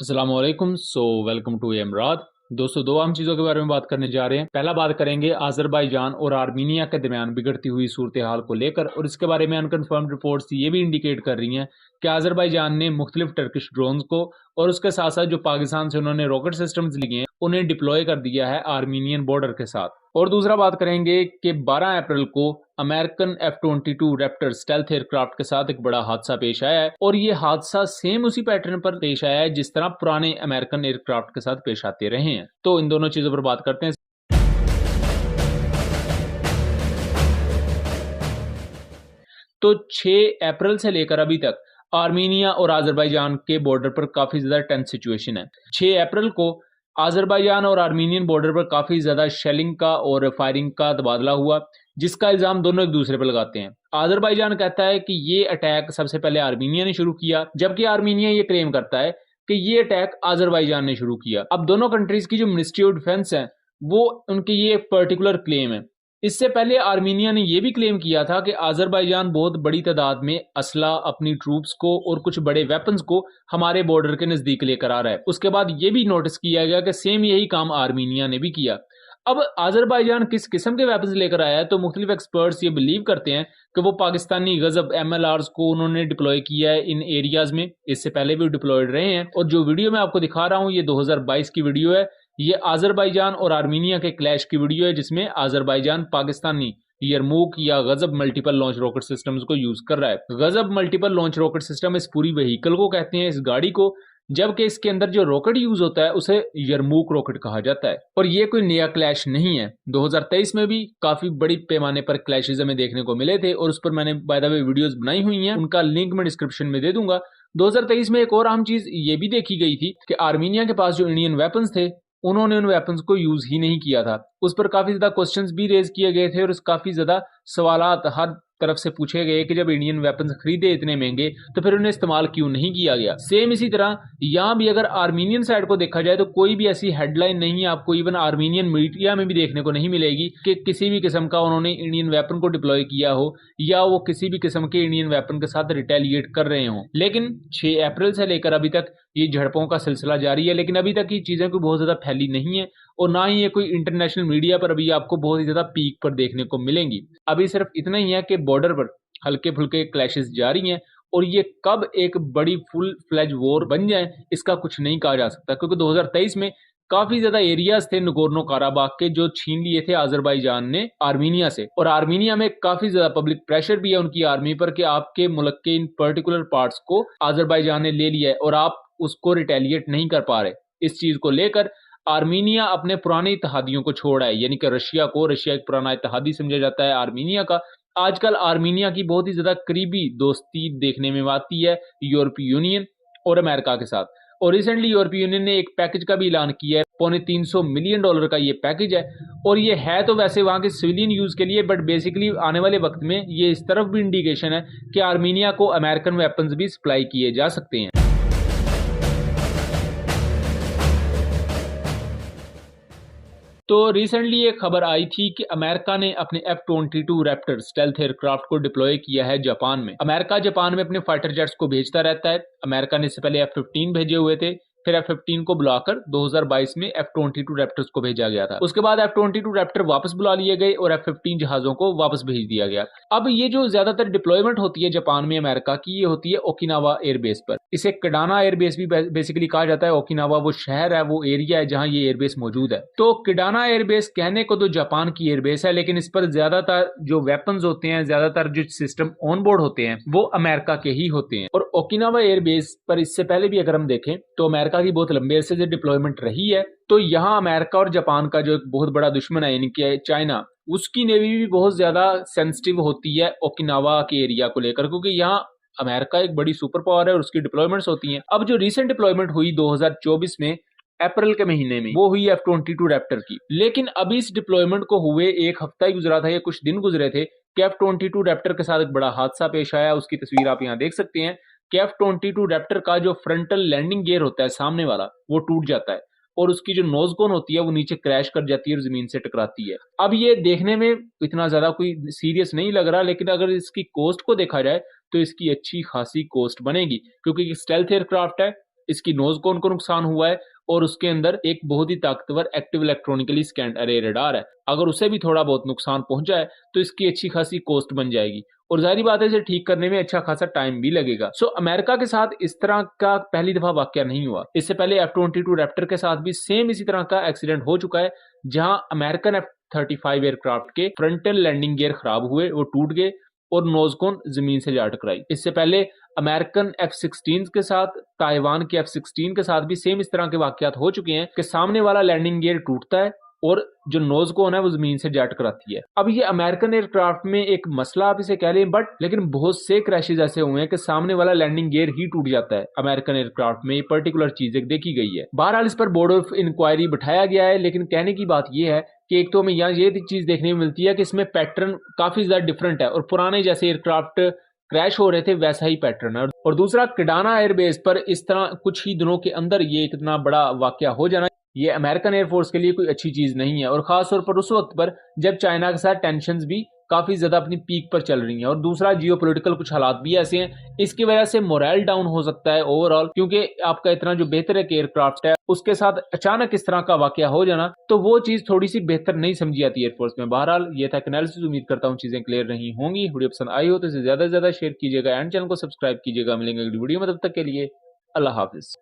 अस्सलामुअलैकुम। Welcome to इमरात। दोस्तों, दो अहम चीज़ों के बारे में बात करने जा रहे हैं। पहला बात करेंगे आज़रबाईजान और आर्मीनिया के दरमियान बिगड़ती हुई सूरत हाल को लेकर, और इसके बारे में अनकन्फर्म्ड रिपोर्ट्स ये भी इंडिकेट कर रही हैं कि आज़रबाईजान ने मुख्तलिफ टर्किश ड्रोन्स को और उसके साथ साथ जो पाकिस्तान से उन्होंने रॉकेट सिस्टम्स लिए हैं उन्हें डिप्लॉय कर दिया है आर्मीनियन बॉर्डर के साथ। और दूसरा बात करेंगे कि 12 अप्रैल को American F-22 Raptor stealth aircraft के साथ एक बड़ा हादसा पेश आया है, और ये हादसा सेम उसी पैटर्न पर पेश आया है जिस तरह पुराने अमेरिकन एयरक्राफ्ट के साथ पेश आते रहे हैं। तो इन दोनों चीजों पर बात करते हैं। तो 6 अप्रैल से लेकर अभी तक आर्मीनिया और आज़रबाईजान के बॉर्डर पर काफी ज्यादा टेंस सिचुएशन है। 6 अप्रैल को आज़रबाईजान और आर्मीनियन बॉर्डर पर काफी ज्यादा शेलिंग का और फायरिंग का तबादला हुआ, जिसका इल्जाम दोनों एक दूसरे पर लगाते हैं। आज़रबाईजान कहता है कि ये अटैक सबसे पहले आर्मीनिया ने शुरू किया, जबकि आर्मीनिया ये क्लेम करता है कि ये अटैक आज़रबाईजान ने शुरू किया। अब दोनों कंट्रीज की जो मिनिस्ट्री ऑफ डिफेंस है वो उनकी ये एक पर्टिकुलर क्लेम है। इससे पहले आर्मीनिया ने यह भी क्लेम किया था कि आज़रबाईजान बहुत बड़ी तादाद में असला, अपनी ट्रूप्स को और कुछ बड़े वेपन्स को हमारे बॉर्डर के नजदीक लेकर आ रहा है। उसके बाद यह भी नोटिस किया गया कि सेम यही काम आर्मीनिया ने भी किया। अब आज़रबाईजान किस किस्म के वेपन्स लेकर आया है, तो मुख्तलिफ एक्सपर्ट्स ये बिलीव करते हैं कि वो पाकिस्तानी गजब MLRs को उन्होंने डिप्लॉय किया है इन एरियाज में। इससे पहले भी डिप्लॉयड रहे हैं, और जो वीडियो मैं आपको दिखा रहा हूं ये 2022 की वीडियो है। ये आज़रबाईजान और आर्मीनिया के क्लैश की वीडियो है, जिसमें आज़रबाईजान पाकिस्तानी यरमूक या गजब मल्टीपल लॉन्च रॉकेट सिस्टम्स को यूज कर रहा है। गजब मल्टीपल लॉन्च रॉकेट सिस्टम इस पूरी व्हीकल को कहते हैं, इस गाड़ी को, जबकि इसके अंदर जो रॉकेट यूज होता है उसे यरमूक रॉकेट कहा जाता है। और ये कोई नया क्लैश नहीं है, 2023 में भी काफी बड़ी पैमाने पर क्लैशेज हमें देखने को मिले थे, और उस पर मैंने बाय द वे वीडियोस बनाई हुई हैं, उनका लिंक मैं डिस्क्रिप्शन में दे दूंगा। 2023 में एक और अहम चीज ये भी देखी गई थी कि आर्मीनिया के पास जो इंडियन वेपन्स थे उन्होंने उन वेपन्स को यूज ही नहीं किया था। उस पर काफी ज्यादा क्वेश्चंस भी रेज किए गए थे, और काफी ज्यादा सवालात हर तरफ से पूछे गए कि जब इंडियन वेपन्स खरीदे इतने महंगे तो फिर उन्हें इस्तेमाल क्यों नहीं किया गया। सेम इसी तरह यहां भी अगर आर्मीनियन साइड को देखा जाए तो कोई भी ऐसी हेडलाइन नहीं है आपको इवन आर्मीनियन मीडिया में भी देखने को नहीं मिलेगी कि किसी भी किस्म का उन्होंने इंडियन वेपन को डिप्लॉय किया हो या वो किसी भी किस्म के इंडियन वेपन के साथ रिटेलिएट कर रहे हो। लेकिन 6 अप्रैल से लेकर अभी तक ये झड़पों का सिलसिला जारी है, लेकिन अभी तक ये चीजें कोई बहुत ज्यादा फैली नहीं है, और ना ही ये कोई इंटरनेशनल मीडिया पर अभी आपको बहुत ही ज्यादा पीक पर देखने को मिलेंगी। अभी सिर्फ इतना ही है कि बॉर्डर पर हल्के फुल्के क्लैशेस जारी हैं, और ये कब एक बड़ी फुल फ्लेज वॉर बन जाए इसका कुछ नहीं कहा जा सकता, क्योंकि 2023 में काफी ज्यादा एरियाज थे नगोर्नो काराबाग के जो छीन लिए थे आज़रबाईजान ने आर्मीनिया से, और आर्मीनिया में काफी ज्यादा पब्लिक प्रेशर भी है उनकी आर्मी पर कि आपके मुल्क के इन पर्टिकुलर पार्ट्स को आज़रबाईजान ने ले लिया है और आप उसको रिटेलिएट नहीं कर पा रहे। इस चीज को लेकर आर्मीनिया अपने पुराने इत्तेहादियों को छोड़ है, यानी कि रशिया एक पुराना इत्तेहादी समझा जाता है आर्मीनिया का। आजकल आर्मीनिया की बहुत ही ज्यादा करीबी दोस्ती देखने में आती है यूरोपीय यूनियन और अमेरिका के साथ, और रिसेंटली यूरोपीय यूनियन ने एक पैकेज का भी ऐलान किया है। $350 मिलियन का ये पैकेज है, और ये है तो वैसे वहां के सिविलियन यूज के लिए, बट बेसिकली आने वाले वक्त में ये इस तरफ भी इंडिकेशन है कि आर्मीनिया को अमेरिकन वेपन्स भी सप्लाई किए जा सकते हैं। तो रिसेंटली एक खबर आई थी कि अमेरिका ने अपने F-22 रैप्टर स्टेल्थ एयरक्राफ्ट को डिप्लॉय किया है जापान में। अमेरिका जापान में अपने फाइटर जेट्स को भेजता रहता है। अमेरिका ने इससे पहले F-15 भेजे हुए थे, फिर F-15 को बुलाकर 2022 में F-22 रैप्टर्स को भेजा गया था। उसके बाद F-22 रैप्टर वापस बुला लिए गए और F-15 जहाजों को वापस भेज दिया गया। अब ये जो ज्यादातर डिप्लॉयमेंट होती है जापान में अमेरिका की, ये होती है ओकिनावा एयरबेस पर। इसे किडाना एयरबेस भी बेसिकली कहा जाता है। ओकिनावा वो शहर है, वो एरिया है जहां ये एयरबेस मौजूद है। तो किडाना एयरबेस कहने को तो जापान की एयरबेस है, लेकिन इस पर ज्यादातर जो वेपन्स होते हैं, ज्यादातर जो सिस्टम ऑन बोर्ड होते हैं वो अमेरिका के ही होते हैं। और ओकिनावा एयरबेस पर इससे पहले भी अगर हम देखें तो अमेरिका की बहुत लंबे अरसे से डिप्लॉयमेंट रही है। तो यहाँ अमेरिका और जापान का जो एक बहुत बड़ा दुश्मन है यानी कि चाइना, उसकी नेवी भी बहुत ज्यादा सेंसिटिव होती है ओकिनावा के एरिया को लेकर, क्योंकि यहाँ अमेरिका एक बड़ी सुपर पावर है और उसकी डिप्लॉयमेंट्स होती हैं। अब जो रिसेंट डिप्लॉयमेंट हुई 2024 में अप्रैल के महीने में, वो हुई F-22 रैप्टर की। लेकिन अभी इस डिप्लॉयमेंट को हुए एक हफ्ता ही गुजरा था या कुछ दिन गुजरे थे कि F-22 रैप्टर के साथ एक बड़ा हादसा पेश आया। उसकी तस्वीर आप यहाँ देख सकते हैं कि F-22 रैप्टर का जो फ्रंटल लैंडिंग गियर होता है सामने वाला, वो टूट जाता है, और उसकी जो नोज कोन होती है वो नीचे क्रैश कर जाती है और जमीन से टकराती है। अब ये देखने में इतना ज्यादा कोई सीरियस नहीं लग रहा, लेकिन अगर इसकी कॉस्ट को देखा जाए तो इसकी अच्छी खासी कॉस्ट बनेगी, क्योंकि स्टेल्थ एयरक्राफ्ट है इसकी नोज कोन को नुकसान हुआ है और उसके अंदर एक बहुत ही ताकतवर एक्टिव इलेक्ट्रॉनिकली स्कैन्ड अरे रडार है। अगर उसे भी थोड़ा बहुत नुकसान पहुंचा है तो इसकी अच्छी खासी कॉस्ट बन जाएगी और जाहिर बात है इसे ठीक करने में अच्छा खासा टाइम भी लगेगा। अमेरिका के साथ इस तरह का पहली दफा वाकया नहीं हुआ। इससे पहले F-22 रैप्टर के साथ भी सेम इसी तरह का एक्सीडेंट हो चुका है, जहां अमेरिकन F-35 एयरक्राफ्ट के फ्रंटल लैंडिंग गियर खराब हुए, वो टूट गए और नोजकोन जमीन से जा टकराई। इससे पहले अमेरिकन F-16 के साथ, ताइवान के F-16 के साथ भी सेम इस तरह के वाकयात हो चुके हैं कि सामने वाला लैंडिंग गियर टूटता है और जो नोज कोन है वो जमीन से जा टकराती है। अब ये अमेरिकन एयरक्राफ्ट में एक मसला आप इसे कह लें, बट लेकिन बहुत से क्रैशेज ऐसे हुए हैं कि सामने वाला लैंडिंग गियर ही टूट जाता है। अमेरिकन एयरक्राफ्ट में ये पर्टिकुलर चीज एक देखी गई है। बहरहाल इस पर बोर्ड ऑफ इंक्वायरी बिठाया गया है, लेकिन कहने की बात यह है कि एक तो हमें यहाँ ये चीज देखने को मिलती है कि इसमें पैटर्न काफी ज्यादा डिफरेंट है और पुराने जैसे एयरक्राफ्ट क्रैश हो रहे थे वैसा ही पैटर्न है। और दूसरा, किडाना एयरबेस पर इस तरह कुछ ही दिनों के अंदर ये इतना बड़ा वाकया हो जाना, ये अमेरिकन एयरफोर्स के लिए कोई अच्छी चीज नहीं है, और खास तौर पर उस वक्त पर जब चाइना के साथ टेंशंस भी काफी ज्यादा अपनी पीक पर चल रही हैं। और दूसरा, जियोपॉलिटिकल कुछ हालात भी ऐसे हैं, इसकी वजह से मोरल डाउन हो सकता है ओवरऑल, क्योंकि आपका इतना जो बेहतर एक एयरक्राफ्ट है उसके साथ अचानक इस तरह का वाकया हो जाना, तो वो चीज थोड़ी सी बेहतर नहीं समझी जाती एयरफोर्स में। बहरहाल ये था एनालिसिस, उम्मीद करता हूँ चीजें क्लियर रही होंगी। वीडियो पसंद आई हो तो इसे ज्यादा से ज्यादा शेयर कीजिएगा एंड चैनल को सब्सक्राइब कीजिएगा। मिलेंगे अगली वीडियो में, तब तक के लिए अल्लाह हाफिज।